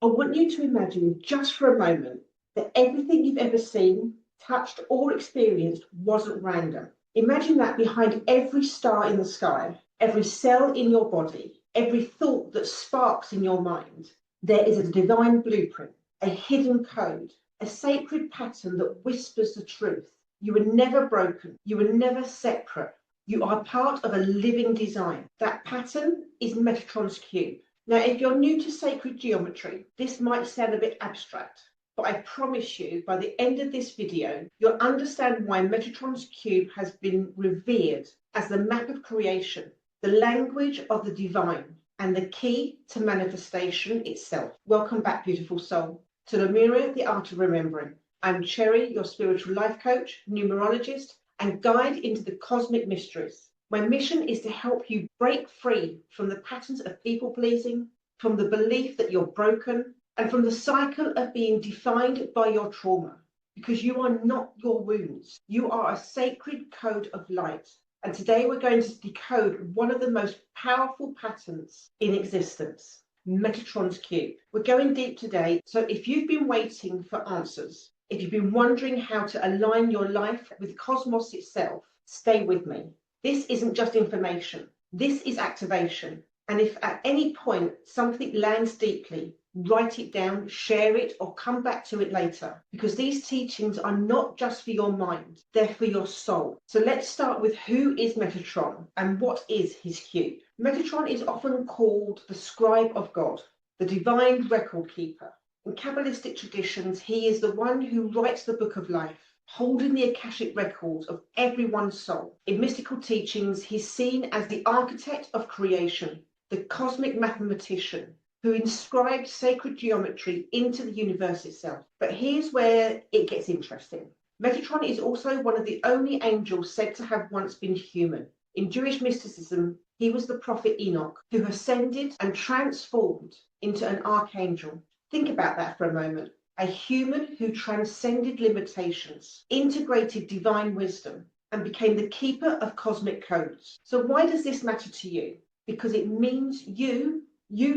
I want you to imagine just for a moment that everything you've ever seen, touched, or experienced wasn't random. Imagine that behind every star in the sky, every cell in your body, every thought that sparks in your mind, there is a divine blueprint, a hidden code, a sacred pattern that whispers the truth. You were never broken. You were never separate. You are part of a living design. That pattern is Metatron's cube. Now, if you're new to sacred geometry, this might sound a bit abstract, but I promise you, by the end of this video, you'll understand why Metatron's cube has been revered as the map of creation, the language of the divine, and the key to manifestation itself. Welcome back, beautiful soul, to Lemuria, the art of remembering. I'm Cherry, your spiritual life coach, numerologist, and guide into the cosmic mysteries. My mission is to help you break free from the patterns of people-pleasing, from the belief that you're broken, and from the cycle of being defined by your trauma. Because you are not your wounds. You are a sacred code of light. And today we're going to decode one of the most powerful patterns in existence, Metatron's cube. We're going deep today, so if you've been waiting for answers, if you've been wondering how to align your life with cosmos itself, stay with me. This isn't just information. This is activation. And if at any point something lands deeply, write it down, share it, or come back to it later. Because these teachings are not just for your mind, they're for your soul. So let's start with who is Metatron and what is his cube. Metatron is often called the scribe of God, the divine record keeper. In Kabbalistic traditions, he is the one who writes the book of life, holding the Akashic records of everyone's soul. In mystical teachings, he's seen as the architect of creation, the cosmic mathematician who inscribed sacred geometry into the universe itself. But here's where it gets interesting. Metatron is also one of the only angels said to have once been human. In Jewish mysticism, he was the prophet Enoch, who ascended and transformed into an archangel. Think about that for a moment. A human who transcended limitations, integrated divine wisdom, and became the keeper of cosmic codes. So why does this matter to you? Because it means you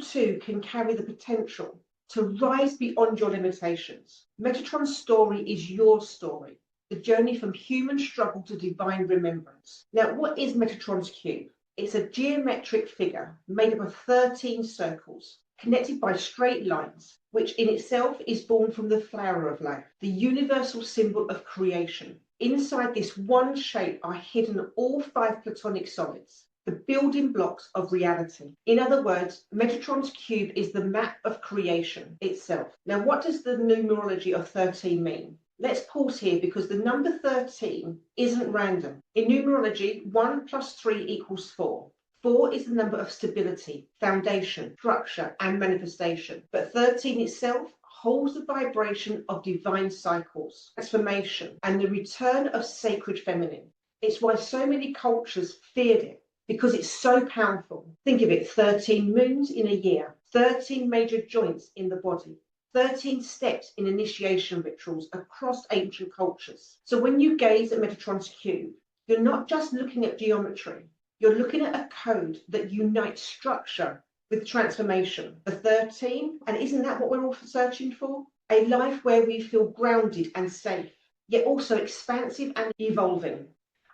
too can carry the potential to rise beyond your limitations. Metatron's story is your story, the journey from human struggle to divine remembrance. Now, what is Metatron's cube? It's a geometric figure made up of 13 circles, connected by straight lines, which in itself is born from the flower of life, the universal symbol of creation. Inside this one shape are hidden all 5 Platonic solids, the building blocks of reality. In other words, Metatron's cube is the map of creation itself. Now, what does the numerology of 13 mean? Let's pause here because the number 13 isn't random. In numerology, 1 + 3 = 4. 4 is the number of stability, foundation, structure, and manifestation. But 13 itself holds the vibration of divine cycles, transformation, and the return of sacred feminine. It's why so many cultures feared it, because it's so powerful. Think of it, 13 moons in a year, 13 major joints in the body, 13 steps in initiation rituals across ancient cultures. So when you gaze at Metatron's cube, you're not just looking at geometry, you're looking at a code that unites structure with transformation. The 13, and isn't that what we're all searching for? A life where we feel grounded and safe, yet also expansive and evolving.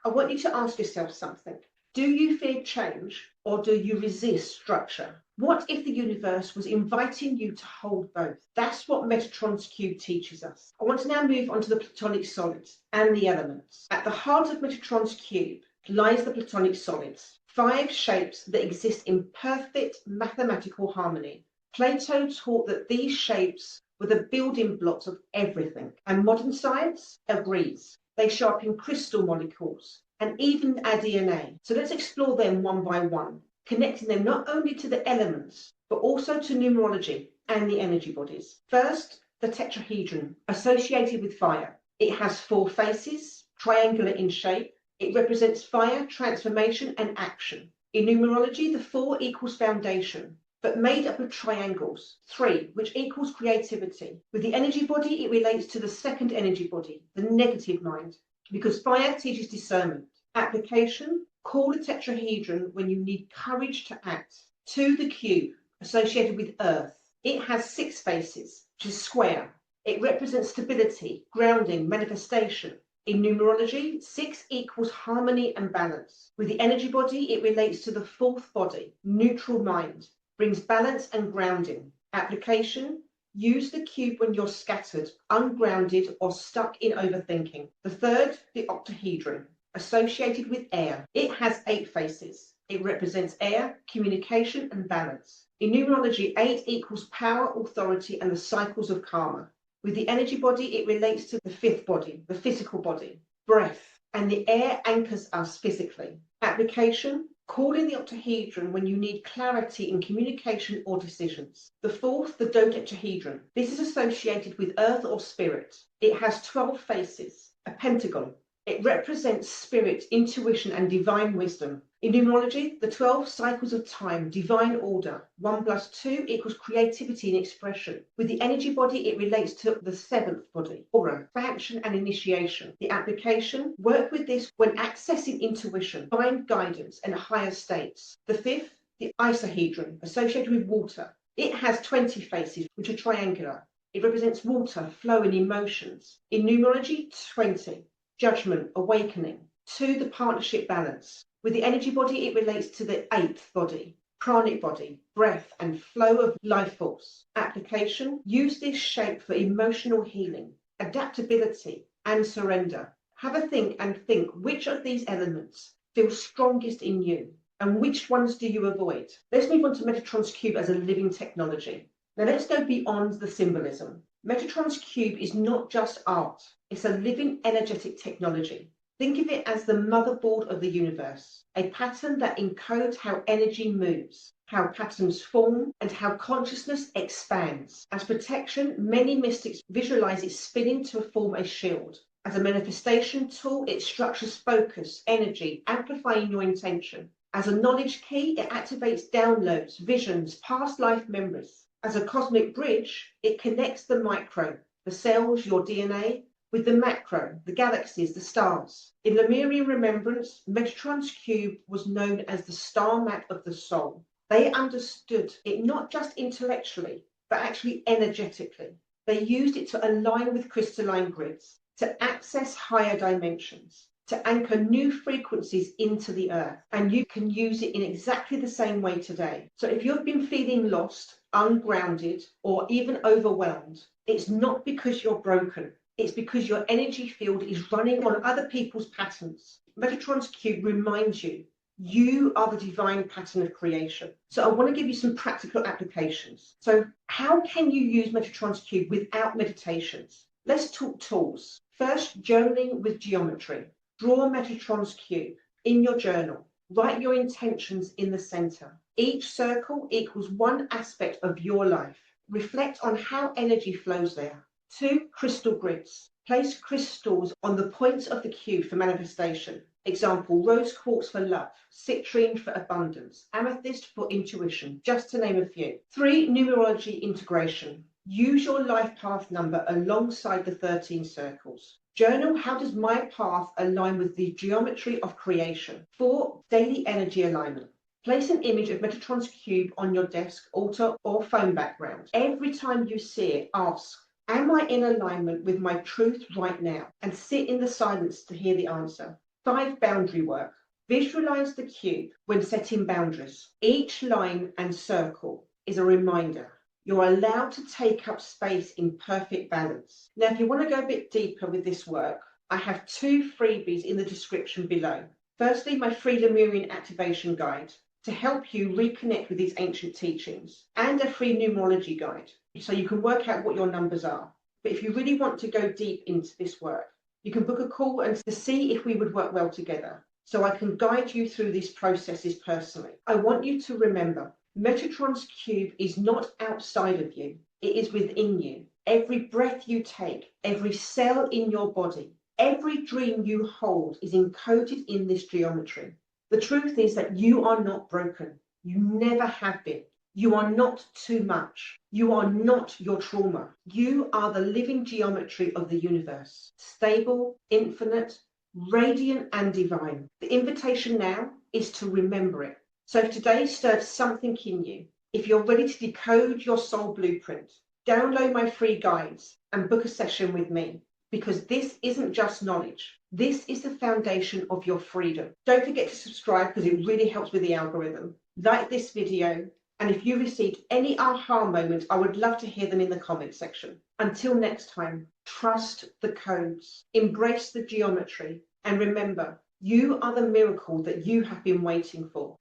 I want you to ask yourself something. Do you fear change or do you resist structure? What if the universe was inviting you to hold both? That's what Metatron's cube teaches us. I want to now move on to the Platonic solids and the elements. At the heart of Metatron's cube lies the Platonic solids, 5 shapes that exist in perfect mathematical harmony. Plato taught that these shapes were the building blocks of everything, and modern science agrees. They show up in crystal molecules and even our DNA. So let's explore them one by one, connecting them not only to the elements, but also to numerology and the energy bodies. First, the tetrahedron, associated with fire. It has 4 faces, triangular in shape. It represents fire, transformation, and action. In numerology, the 4 equals foundation, but made up of triangles. 3, which equals creativity. With the energy body, it relates to the second energy body, the negative mind, because fire teaches discernment. Application, call a tetrahedron when you need courage to act. 2, the cube, associated with earth, It has 6 faces, which is square. It represents stability, grounding, manifestation. In numerology, 6 equals harmony and balance. With the energy body, it relates to the 4th body, neutral mind, brings balance and grounding. Application: use the cube when you're scattered, ungrounded, or stuck in overthinking. The 3rd, the octahedron, associated with air. It has 8 faces. It represents air, communication, and balance. In numerology, 8 equals power, authority, and the cycles of karma. With the energy body, it relates to the 5th body, the physical body, breath, and the air anchors us physically. Application: call in the octahedron when you need clarity in communication or decisions. The 4th, the dodecahedron. This is associated with earth or spirit. It has 12 faces, a pentagon. It represents spirit, intuition, and divine wisdom. In numerology, the 12 cycles of time, divine order. 1 plus 2 equals creativity and expression. With the energy body, it relates to the 7th body, aura, action and initiation. The application: work with this when accessing intuition, divine guidance, and higher states. The 5th, the isohedron, associated with water. It has 20 faces, which are triangular. It represents water, flow, and emotions. In numerology, 20. Judgment, awakening. 2, the partnership balance. With the energy body, it relates to the 8th body, pranic body, breath, and flow of life force. Application: use this shape for emotional healing, adaptability, and surrender. Have a think and think which of these elements feel strongest in you, and which ones do you avoid. Let's move on to Metatron's cube as a living technology. Now let's go beyond the symbolism. Metatron's cube is not just art, it's a living energetic technology. Think of it as the motherboard of the universe, a pattern that encodes how energy moves, how patterns form, and how consciousness expands. As protection, many mystics visualize it spinning to form a shield. As a manifestation tool, it structures focus, energy, amplifying your intention. As a knowledge key, it activates downloads, visions, past life memories. As a cosmic bridge, it connects the micro, the cells, your DNA, with the macro, the galaxies, the stars. In Lemurian remembrance, Metatron's cube was known as the star map of the soul. They understood it not just intellectually, but actually energetically. They used it to align with crystalline grids, to access higher dimensions, to anchor new frequencies into the earth. And you can use it in exactly the same way today. So if you've been feeling lost, ungrounded, or even overwhelmed, it's not because you're broken. It's because your energy field is running on other people's patterns. Metatron's cube reminds you, you are the divine pattern of creation. So I want to give you some practical applications. So how can you use Metatron's cube without meditations? Let's talk tools. First, journaling with geometry. Draw Metatron's cube in your journal. Write your intentions in the center. Each circle equals one aspect of your life. Reflect on how energy flows there. 2, crystal grids. Place crystals on the points of the cube for manifestation. Example, rose quartz for love, citrine for abundance, amethyst for intuition, just to name a few. 3, numerology integration. Use your life path number alongside the 13 circles. Journal, how does my path align with the geometry of creation? 4, daily energy alignment. Place an image of Metatron's cube on your desk, altar, or phone background. Every time you see it, ask, am I in alignment with my truth right now? And sit in the silence to hear the answer. 5, boundary work. Visualize the cube when setting boundaries. Each line and circle is a reminder. You're allowed to take up space in perfect balance. Now, if you want to go a bit deeper with this work, I have 2 freebies in the description below. Firstly, my free Lemurian activation guide to help you reconnect with these ancient teachings, and a free numerology guide so you can work out what your numbers are. But if you really want to go deep into this work, you can book a call and to see if we would work well together, so I can guide you through these processes personally. I want you to remember, Metatron's cube is not outside of you, it is within you. Every breath you take, every cell in your body, every dream you hold is encoded in this geometry. The truth is that you are not broken. You never have been. You are not too much. You are not your trauma. You are the living geometry of the universe. Stable, infinite, radiant, and divine. The invitation now is to remember it. So if today stirred something in you, If you're ready to decode your soul blueprint, download my free guides and book a session with me, because this isn't just knowledge. This is the foundation of your freedom. Don't forget to subscribe because it really helps with the algorithm. Like this video, and if you received any aha moments, I would love to hear them in the comment section. Until next time, trust the codes, embrace the geometry, and remember, you are the miracle that you have been waiting for.